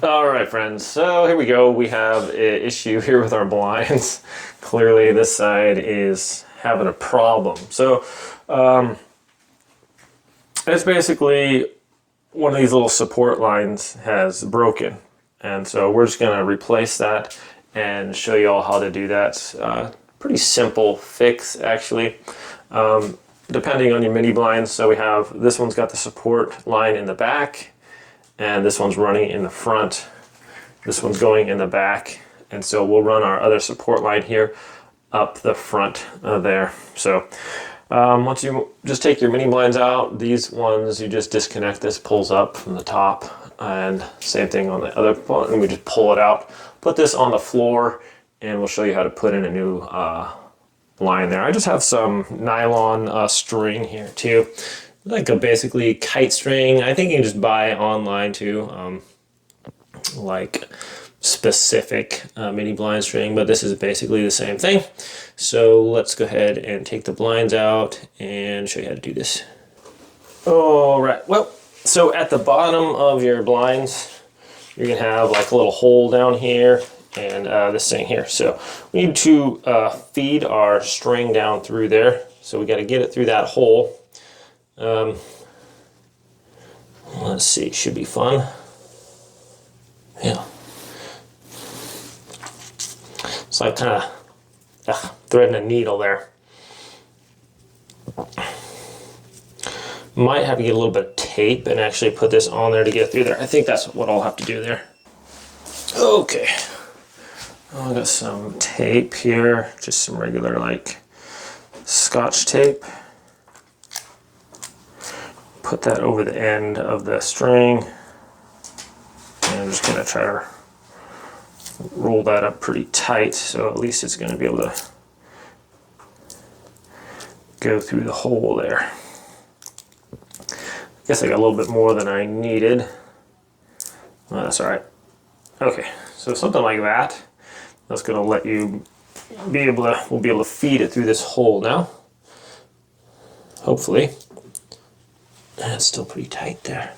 All right, friends. So here we go. We have an issue here with our blinds. Clearly, this side is having a problem. So it's basically one of these little support lines has broken, and so we're just going to replace that and show you all how to do that. Pretty simple fix, actually. Depending on your mini blinds. So we have this one's got the support line in the back, and this one's running in the front. This one's going in the back, and so we'll run our other support line here up the front there. So once you just take your mini blinds out, these ones you just disconnect. This pulls up from the top, and same thing on the other one, and we just pull it out, put this on the floor, and we'll show you how to put in a new line there. I just have some nylon string here too, like a basically kite string. I think you can just buy online too, like specific mini blind string, but this is basically the same thing. So let's go ahead and take the blinds out and show you how to do this. All right, well, so at the bottom of your blinds, you're gonna have like a little hole down here and this thing here. So we need to feed our string down through there. So we got to get it through that hole. Let's see, should be fun. Yeah. It's like kind of threading a needle there. Might have to get a little bit of tape and actually put this on there to get through there. I think that's what I'll have to do there. Okay. I got some tape here, just some regular like Scotch tape. Put that over the end of the string, and I'm just gonna try to roll that up pretty tight, so at least it's gonna be able to go through the hole there. I guess I got a little bit more than I needed. Well, that's all right. Okay, so something like that. That's gonna let you be able to, we'll be able to feed it through this hole now. Hopefully. That's still pretty tight there.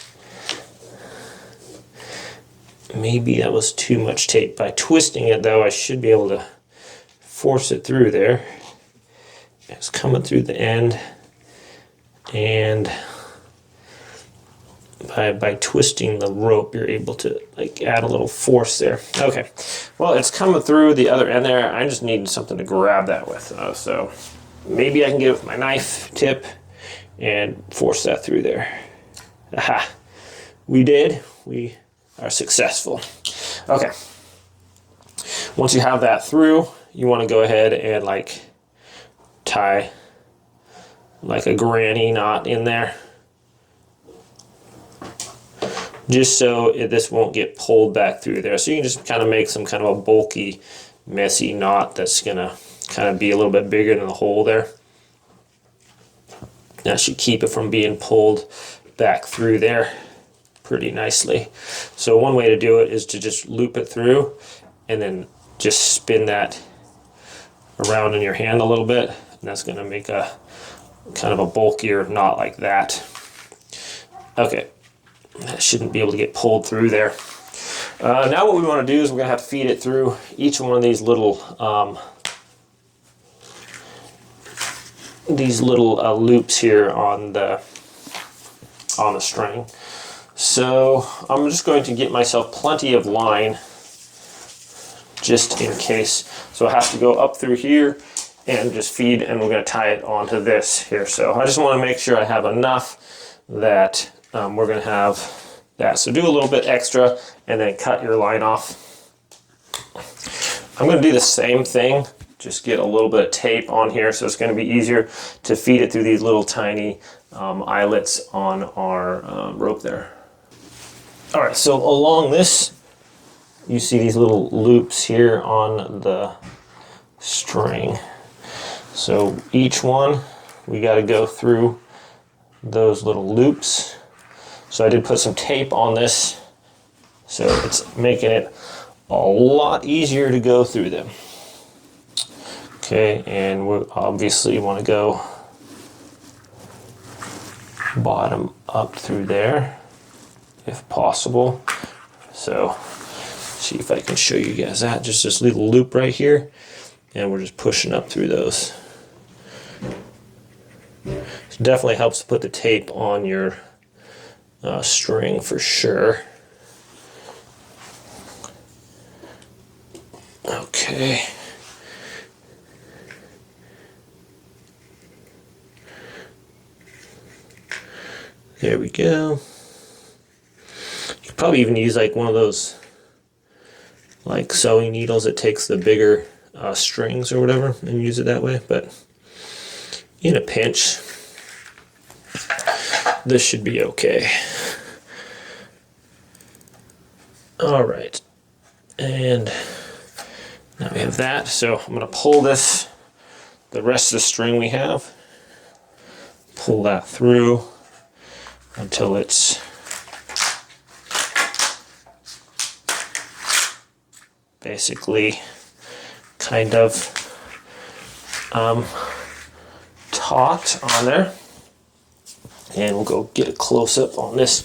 Maybe that was too much tape. By twisting it though, I should be able to force it through there. It's coming through the end, and by twisting the rope, you're able to like add a little force there. Okay, well, it's coming through the other end there. I just need something to grab that with. So maybe I can get it with my knife tip and force that through there. Aha, we did. We are successful. Okay, once you have that through, you want to go ahead and like tie like a granny knot in there, just so this won't get pulled back through there. So you can just kind of make some kind of a bulky, messy knot that's gonna kind of be a little bit bigger than the hole there. That should keep it from being pulled back through there pretty nicely. So one way to do it is to just loop it through and then just spin that around in your hand a little bit, and that's gonna make a kind of a bulkier knot like that. Okay, that shouldn't be able to get pulled through there. Now what we want to do is we're going to have to feed it through each one of these little loops here on the string. So I'm just going to get myself plenty of line just in case. So I have to go up through here and just feed, and we're going to tie it onto this here. So I just want to make sure I have enough that we're going to have that. So do a little bit extra and then cut your line off. I'm going to do the same thing, just get a little bit of tape on here so it's going to be easier to feed it through these little tiny eyelets on our rope there. All right, so along this, you see these little loops here on the string. So each one, we got to go through those little loops. So I did put some tape on this, so it's making it a lot easier to go through them. Okay, and we obviously want to go bottom up through there, if possible. So see if I can show you guys that. Just this little loop right here, and we're just pushing up through those. It definitely helps to put the tape on your string for sure. Okay. There we go. You could probably even use like one of those like sewing needles that takes the bigger strings or whatever and use it that way, but in a pinch this should be okay. All right, and now we have that. So I'm going to pull this, the rest of the string we have, pull that through until it's basically kind of taut on there. And we'll go get a close-up on this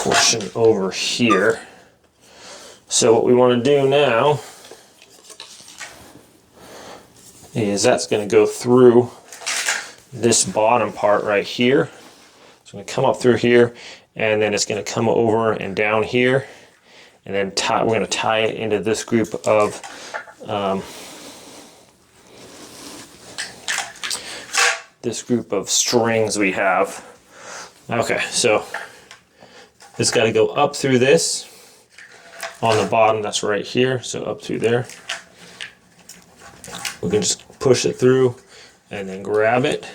portion over here. So what we want to do now is that's going to go through this bottom part right here. It's going to come up through here, and then it's going to come over and down here, and then we're going to tie it into this group of strings we have. Okay, so it's got to go up through this on the bottom, that's right here, so up through there. We can just push it through and then grab it.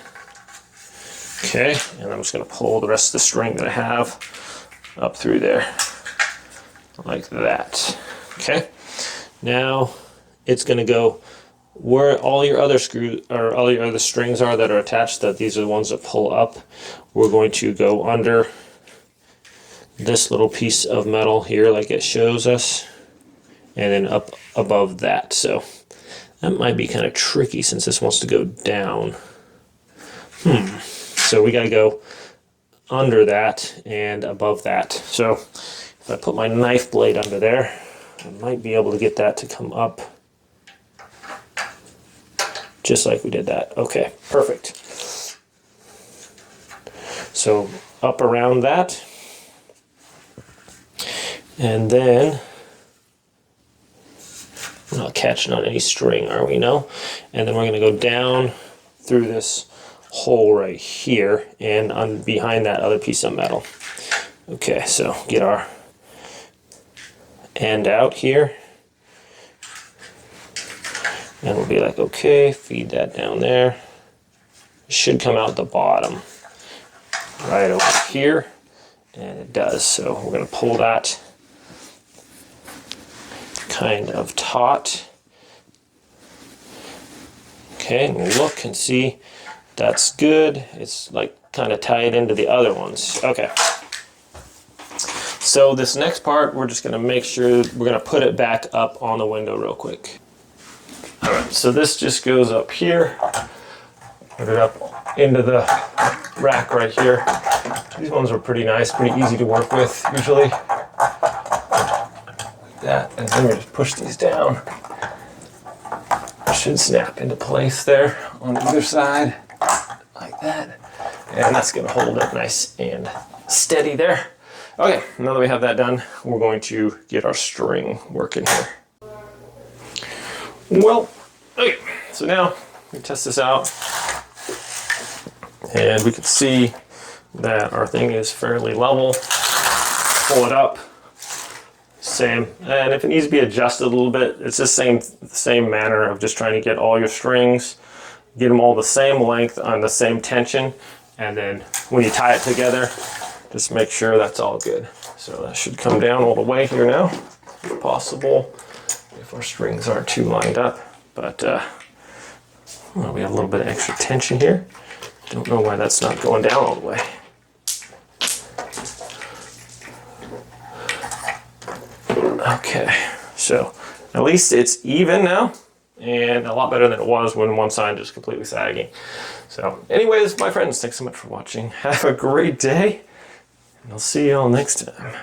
Okay, and I'm just going to pull the rest of the string that I have up through there like that. Okay, now it's going to go where all your other screws or all your other strings are that are attached, that these are the ones that pull up. We're going to go under this little piece of metal here like it shows us, and then up above that. So that might be kind of tricky since this wants to go down. So we got to go under that and above that. So if I put my knife blade under there, I might be able to get that to come up just like we did that. Okay, perfect. So up around that, and then we're not catching on any string, are we? No. And then we're going to go down through this hole right here and on behind that other piece of metal. Okay, so get our end out here, and we'll be like, okay, feed that down there. It should come out the bottom right over here, and it does. So we're going to pull that kind of taut. Okay, and we'll look and see that's good. It's like kind of tied into the other ones. Okay. So this next part, we're just going to make sure we're going to put it back up on the window real quick. All right, so this just goes up here. Put it up into the rack right here. These ones are pretty nice, pretty easy to work with usually. Like that, and then we just push these down. It should snap into place there on either side, like that. And that's gonna hold it nice and steady there. Okay, now that we have that done, we're going to get our string working here. Well, okay, so now we test this out, and we can see that our thing is fairly level. Pull it up, same, and if it needs to be adjusted a little bit, it's the same manner of just trying to get all your strings, get them all the same length on the same tension, and then when you tie it together, just make sure that's all good. So that should come down all the way here now, if possible, if our strings aren't too lined up. But well, we have a little bit of extra tension here. Don't know why that's not going down all the way. Okay, so at least it's even now, and a lot better than it was when one side just completely sagging. So anyways, my friends, thanks so much for watching. Have a great day, and I'll see you all next time.